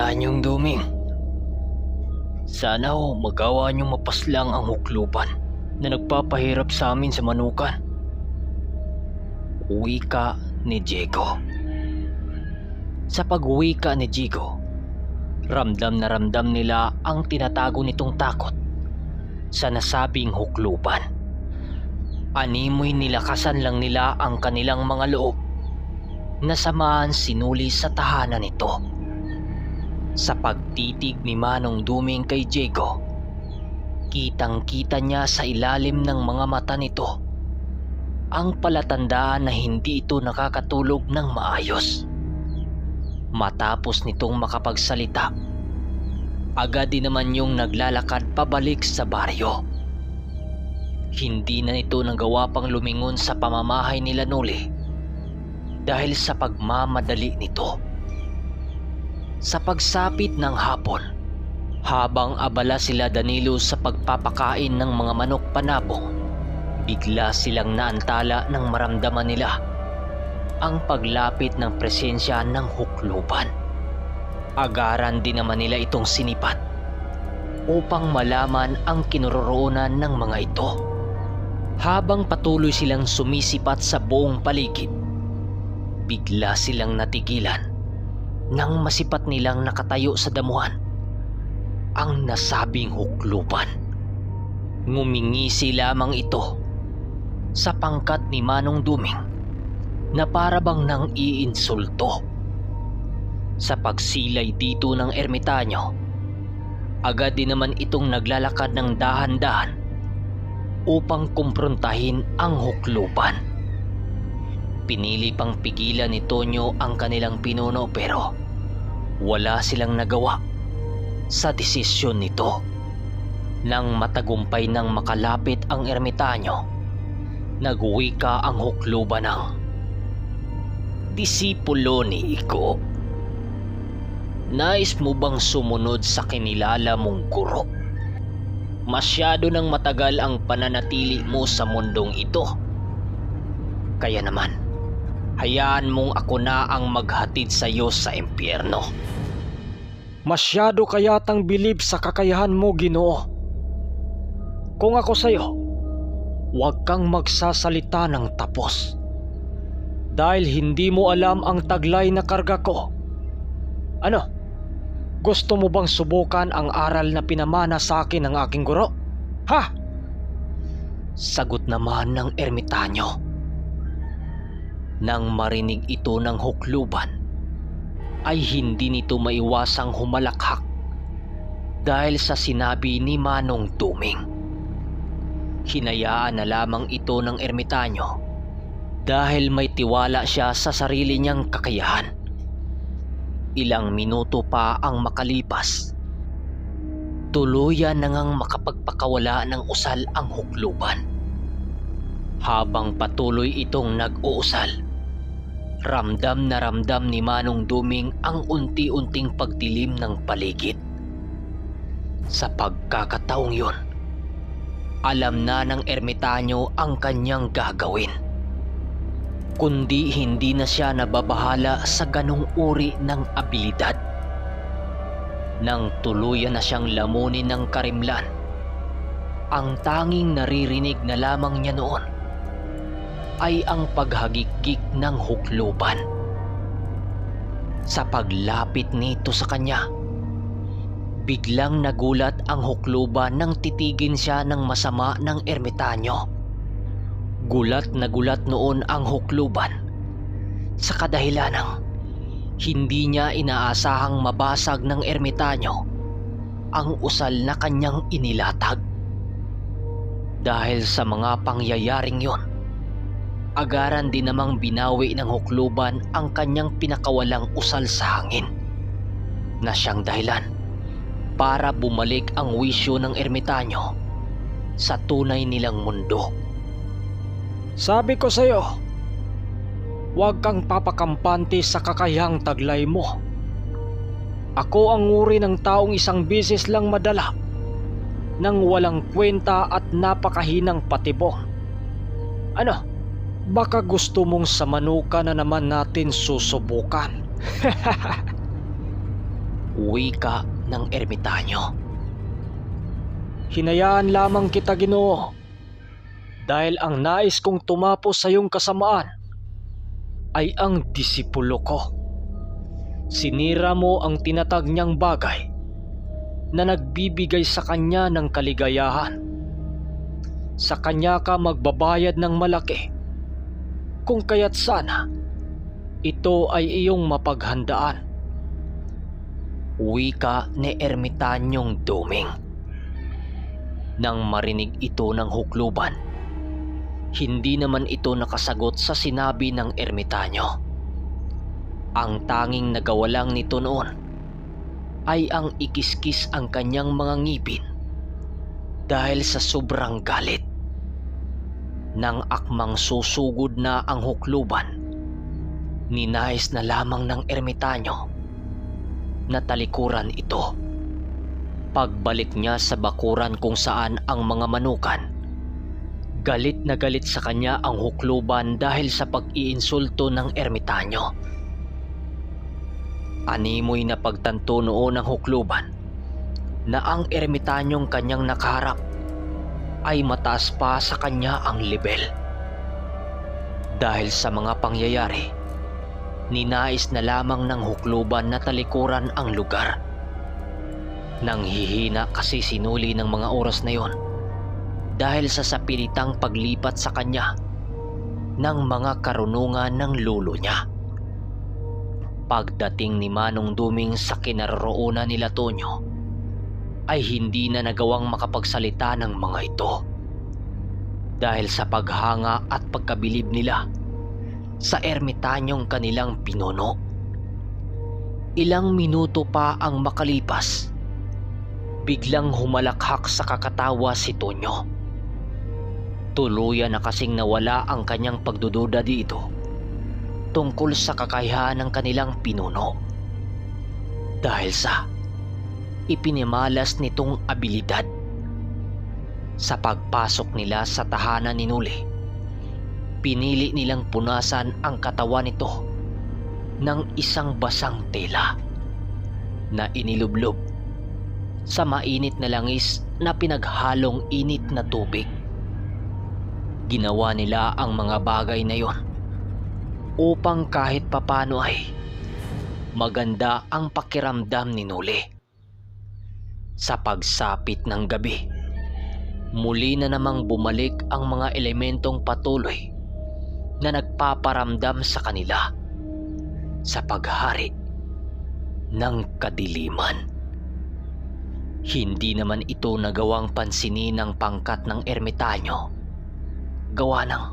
Tandaan niyong duming. Sana magawa niyong mapaslang ang hukluban na nagpapahirap sa amin sa manukan. Wika ni Diego. Sa pag-wika ni Diego, ramdam na ramdam nila ang tinatago nitong takot sa nasabing hukluban. Animoy nilakasan lang nila ang kanilang mga loob na samahan sinuli sa tahanan nito. Sa pagtitig ni Manong Duming kay Diego, kitang-kita niya sa ilalim ng mga mata nito ang palatandaan na hindi ito nakakatulog ng maayos. Matapos nitong makapagsalita, agad din naman yung naglalakad pabalik sa baryo. Hindi na nito nagawa pang lumingon sa pamamahay nila Noli dahil sa pagmamadali nito. Sa pagsapit ng hapon, habang abala sila Danilo sa pagpapakain ng mga manok panabong, bigla silang naantala nang maramdaman nila ang paglapit ng presensya ng hukluban. Agaran din naman nila itong sinipat upang malaman ang kinaroroonan ng mga ito. Habang patuloy silang sumisipat sa buong paligid, bigla silang natigilan nang masipat nilang nakatayo sa damuhan ang nasabing hukluban. Ngumingisi lamang ito sa pangkat ni Manong Duming na para bang nang iinsulto. Sa pagsilay dito ng ermitanyo, agad din naman itong naglalakad ng dahan-dahan upang kumprontahin ang hukluban. Pinili pang pigilan ni Tonyo ang kanilang pinuno pero wala silang nagawa sa desisyon nito. Nang matagumpay nang makalapit ang ermitanyo, nagwika ang hukluban ng, "Disipulo ni Iko, nais mo bang sumunod sa kinilala mong guro? Masyado nang matagal ang pananatili mo sa mundong ito. Kaya naman, hayaan mong ako na ang maghatid sa iyo sa impyerno." Masyado kayatang bilib sa kakayahan mo, Ginoo. Kung ako sa'yo, huwag kang magsasalita ng tapos. Dahil hindi mo alam ang taglay na karga ko. Ano? Gusto mo bang subukan ang aral na pinamana sa akin ng aking guro? Ha? Sagot naman ng ermitanyo. Nang marinig ito ng hukluban, ay hindi nito maiwasang humalakhak dahil sa sinabi ni Manong Duming. Hinayaan na lamang ito ng ermitanyo dahil may tiwala siya sa sarili niyang kakayahan. Ilang minuto pa ang makalipas, tuluyan na ngang makapagpakawala ng usal ang hukluban. Habang patuloy itong nag-uusal, ramdam na ramdam ni Manong Duming ang unti-unting pagdilim ng paligid. Sa pagkakataong yun, alam na ng ermitanyo ang kanyang gagawin. Kundi hindi na siya nababahala sa ganong uri ng abilidad. Nang tuluyan na siyang lamunin ng karimlan, ang tanging naririnig na lamang niya noon ay ang paghagikgik ng hukluban. Sa paglapit nito sa kanya, biglang nagulat ang hukluban nang titigin siya ng masama ng ermitanyo. Gulat na gulat noon ang hukluban sa kadahilanang hindi niya inaasahang mabasag ng ermitanyo ang usal na kanyang inilatag. Dahil sa mga pangyayaring yon, agaran din namang binawi ng hukluban ang kanyang pinakawalang usal sa hangin, na siyang dahilan para bumalik ang wisyo ng ermitanyo sa tunay nilang mundo. Sabi ko sa'yo, huwag kang papakampante sa kakayahang taglay mo. Ako ang uri ng taong isang beses lang madala nang walang kwenta at napakahinang patibong. Ano? Baka gusto mong sa manuka na naman natin susubukan. Wika ng ermitanyo. Hinayaan lamang kita, Ginoo, dahil ang nais kong tumapos sa iyong kasamaan ay ang disipulo ko. Sinira mo ang tinatag niyang bagay na nagbibigay sa kanya ng kaligayahan. Sa kanya ka magbabayad ng malaki, kung kaya't sana ito ay iyong mapaghandaan. Wika ni ermitanyong Duming. Nang marinig ito ng hukluban, hindi naman ito nakasagot sa sinabi ng ermitanyo. Ang tanging nagawa lang nito noon ay ang ikiskis ang kanyang mga ngipin dahil sa sobrang galit. Nang akmang susugod na ang hukluban, ninais na lamang ng ermitanyo na talikuran ito. Pagbalik niya sa bakuran kung saan ang mga manukan, galit na galit sa kanya ang hukluban dahil sa pag-iinsulto ng ermitanyo. Animoy na pagtanto noon ng hukluban na ang ermitanyong kanyang nakaharap ay mataas pa sa kanya ang level. Dahil sa mga pangyayari, ninais na lamang ng hukluban na talikuran ang lugar. Nang hihina kasi sinuli ng mga oras na yon dahil sa sapilitang paglipat sa kanya ng mga karunungan ng lolo niya. Pagdating ni Manong Duming sa kinaroroonan nila Tonyo, ay hindi na nagawang makapagsalita ng mga ito dahil sa paghanga at pagkabilib nila sa ermitanyong kanilang pinuno. Ilang minuto pa ang makalipas, biglang humalakhak sa kakatawa si Tonyo. Tuluyan na kasing nawala ang kanyang pagdududa dito tungkol sa kakayahan ng kanilang pinuno dahil sa ipinimalas nitong abilidad. Sa pagpasok nila sa tahanan ni Nuli, pinili nilang punasan ang katawan nito ng isang basang tela na inilublob sa mainit na langis na pinaghalong init na tubig. Ginawa nila ang mga bagay na yon upang kahit papano ay maganda ang pakiramdam ni Nuli. Sa pagsapit ng gabi, muli na namang bumalik ang mga elementong patuloy na nagpaparamdam sa kanila sa paghari ng kadiliman. Hindi naman ito nagawang pansinin ng pangkat ng ermitanyo. Gawa ng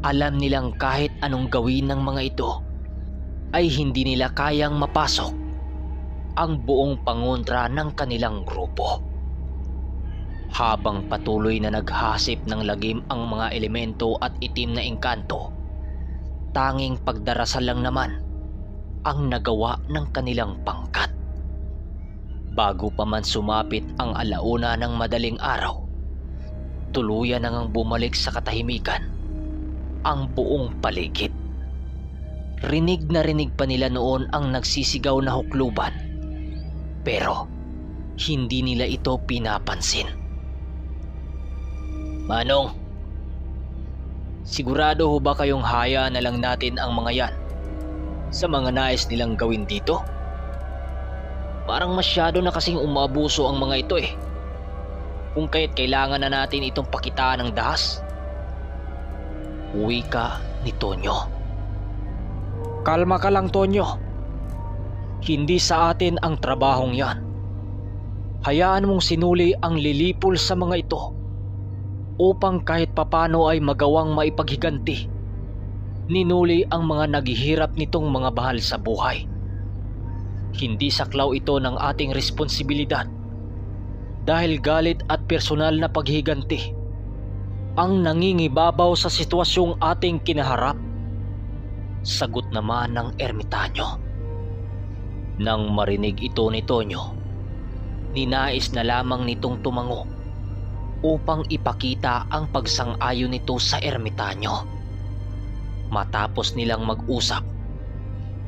alam nilang kahit anong gawin ng mga ito ay hindi nila kayang mapasok ang buong pangontra ng kanilang grupo. Habang patuloy na naghasip ng lagim ang mga elemento at itim na engkanto, tanging pagdarasal lang naman ang nagawa ng kanilang pangkat. Bago pa man sumapit ang alauna ng madaling araw, tuluyan na ngang bumalik sa katahimikan ang buong paligid. Rinig na rinig pa nila noon ang nagsisigaw na hukluban, pero hindi nila ito pinapansin. Manong, sigurado ho ba kayong hayaan na lang natin ang mga yan sa mga nais nilang gawin dito? Parang masyado na kasing umabuso ang mga ito eh. Kung kaya't kailangan na natin itong pakitaan ng dahas. Wika ni Tonyo. Kalma ka lang, Tonyo. Hindi sa atin ang trabahong yan. Hayaan mong sinuli ang lilipol sa mga ito upang kahit papano ay magawang maipaghiganti. Ninuli ang mga naghihirap nitong mga bahal sa buhay. Hindi saklaw ito ng ating responsibilidad dahil galit at personal na paghiganti ang nangingibabaw sa sitwasyong ating kinaharap. Sagot naman ng ermitanyo. Nang marinig ito ni Tonyo, ninais na lamang nitong tumango upang ipakita ang pagsang-ayon nito sa ermitanyo. Matapos nilang mag-usap,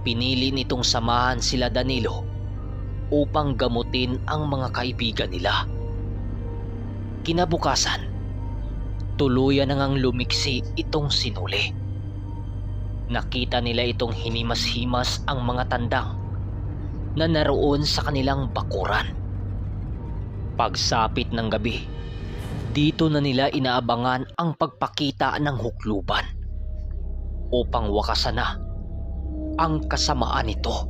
pinili nitong samahan sila Danilo upang gamutin ang mga kaibigan nila. Kinabukasan, tuluyan na ngang lumiksi itong sinuli. Nakita nila itong hinimas-himas ang mga tandang na naroon sa kanilang bakuran. Pagsapit ng gabi, dito na nila inaabangan ang pagpakita ng hukluban upang wakasan na ang kasamaan nito.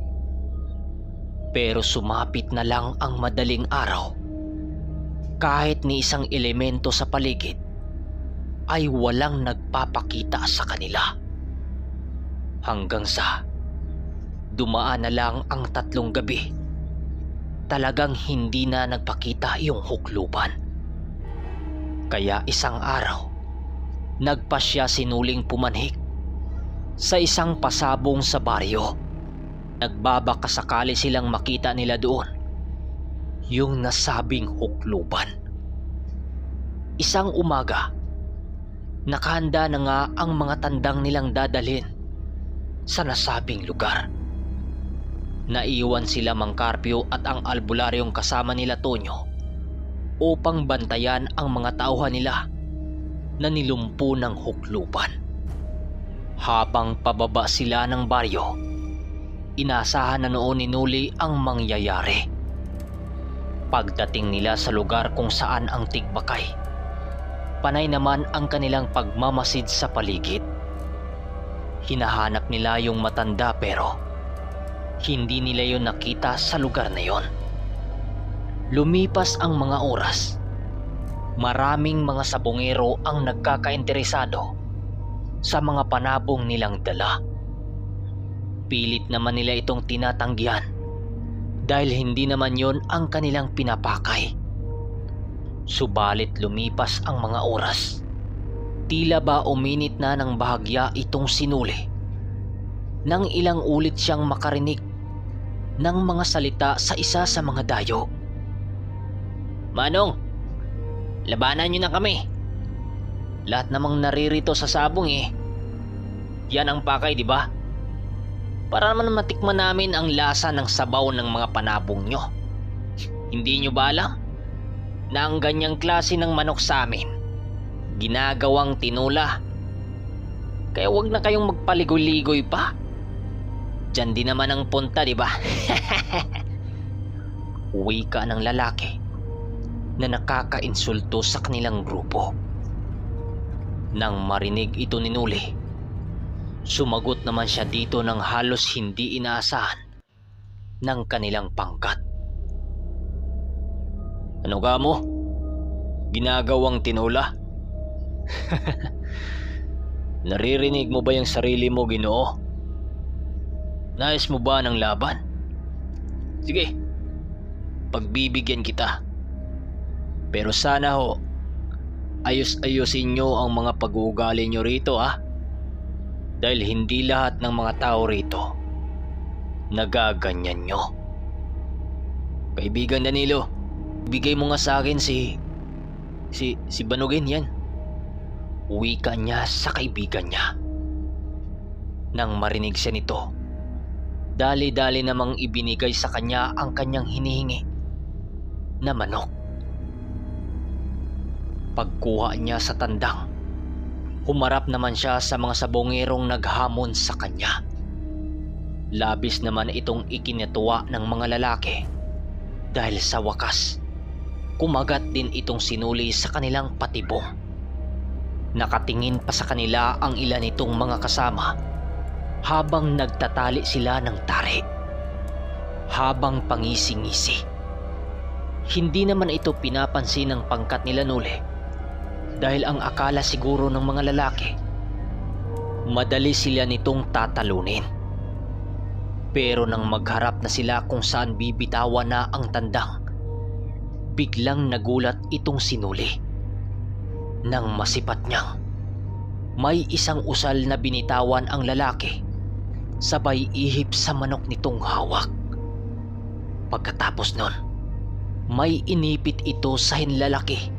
Pero sumapit na lang ang madaling araw, kahit ni isang elemento sa paligid ay walang nagpapakita sa kanila. Hanggang sa dumaan na lang ang 3 gabi, talagang hindi na nagpakita yung hukluban. Kaya isang araw, nagpasya sinuling pumanhik sa isang pasabong sa baryo. Nagbabaka sakali silang makita nila doon yung nasabing hukluban. Isang umaga, nakahanda na nga ang mga tandang nilang dadalhin sa nasabing lugar. Naiwan sila Mang Carpio at ang albularyong kasama nila Tonyo upang bantayan ang mga tauhan nila na nilumpo ng hukluban. Habang pababa sila ng baryo, inasahan na noon ni Nuli ang mangyayari. Pagdating nila sa lugar kung saan ang tigbakay, panay naman ang kanilang pagmamasid sa paligid. Hinahanap nila yung matanda pero hindi nila yun nakita sa lugar na yon. Lumipas ang mga oras. Maraming mga sabongero ang nagkakainteresado sa mga panabong nilang dala. Pilit naman nila itong tinatanggihan dahil hindi naman yon ang kanilang pinapakay. Subalit lumipas ang mga oras. Tila ba uminit na ng bahagya itong sinuli nang ilang ulit siyang makarinig ng mga salita sa isa sa mga dayo. "Manong, labanan niyo na kami. Lahat namang naririto sa sabong yan ang pakay, di ba? Para naman matikman namin ang lasa ng sabaw ng mga panabong nyo. Hindi nyo ba alam na ang ganyang klase ng manok sa amin ginagawang tinula? Kaya wag na kayong magpaligoy-ligoy pa. Diyan din naman ang punta, di ba?" Wika ng lalaki na nakakainsulto sa kanilang grupo. Nang marinig ito ni Nuli, sumagot naman siya dito ng halos hindi inaasahan ng kanilang pangkat. "Ano ka mo? Ginagawang tinula?" "Naririnig mo ba yung sarili mo, Ginoo? Nais mo ba ng laban? Sige, pagbibigyan kita. Pero sana ayos-ayusin nyo ang mga pag-uugali nyo rito dahil hindi lahat ng mga tao rito nagaganyan nyo. Kaibigan Danilo, bigay mo nga sa akin si Banugin yan." Wika niya sa kaibigan niya. Nang marinig siya nito, dali-dali namang ibinigay sa kanya ang kanyang hinihingi na manok. Pagkuha niya sa tandang, humarap naman siya sa mga sabongerong naghamon sa kanya. Labis naman itong ikinatuwa ng mga lalaki dahil sa wakas, kumagat din itong sinuli sa kanilang patibong. Nakatingin pa sa kanila ang ilan nitong mga kasama habang nagtatali sila ng tari, habang pangisi-ngisi. Hindi naman ito pinapansin ng pangkat nila Nuli dahil ang akala siguro ng mga lalaki, madali sila nitong tatalunin. Pero nang magharap na sila kung saan bibitawan na ang tandang, biglang nagulat itong sinuli. Nang masipat niyang may isang usal na binitawan ang lalaki, sabay ihip sa manok nitong hawak. Pagkatapos nun, may inipit ito sa hinlalaki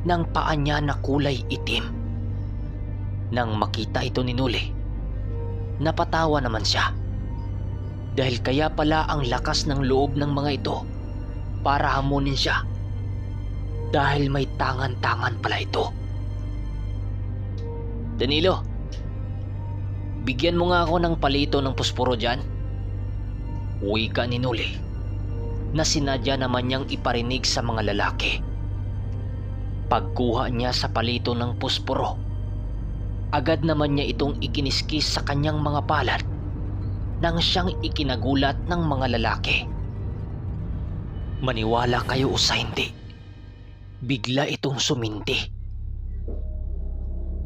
ng paa niya na kulay itim. Nang makita ito ni Nuli, napatawa naman siya. Dahil kaya pala ang lakas ng loob ng mga ito para hamunin siya. Dahil may tangan-tangan pala ito. Danilo, bigyan mo nga ako ng palito ng pusporo dyan. Wika ni Noli na sinadya naman niyang iparinig sa mga lalaki. Pagkuha niya sa palito ng pusporo, agad naman niya itong ikiniskis sa kanyang mga palad nang siyang ikinagulat ng mga lalaki. Maniwala kayo o sa hindi, bigla itong sumindi.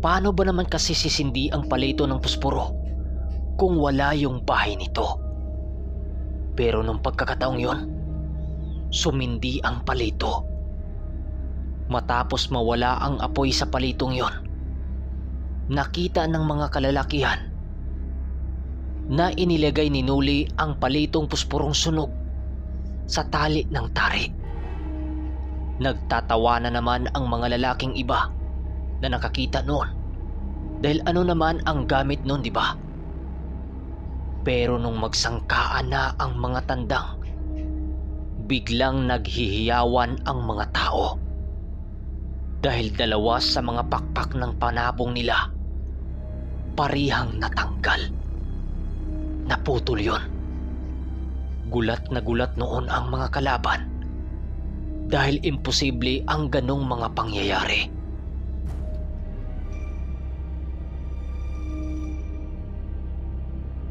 Paano ba naman kasi sisindi ang palito ng pusporo kung wala yung bahay nito? Pero nung pagkakataong yon, sumindi ang palito. Matapos mawala ang apoy sa palitong yon, nakita ng mga kalalakihan na inilagay ni Noli ang palitong pusporong sunog sa tali ng tari. Nagtatawa na naman ang mga lalaking iba na nakakita noon dahil ano naman ang gamit noon, di ba? Pero nung magsangkaan na ang mga tandang, biglang naghihiyawan ang mga tao dahil dalawa sa mga pakpak ng panabong nila parihang natanggal. Naputol yon. Gulat na gulat noon ang mga kalaban dahil imposible ang ganong mga pangyayari.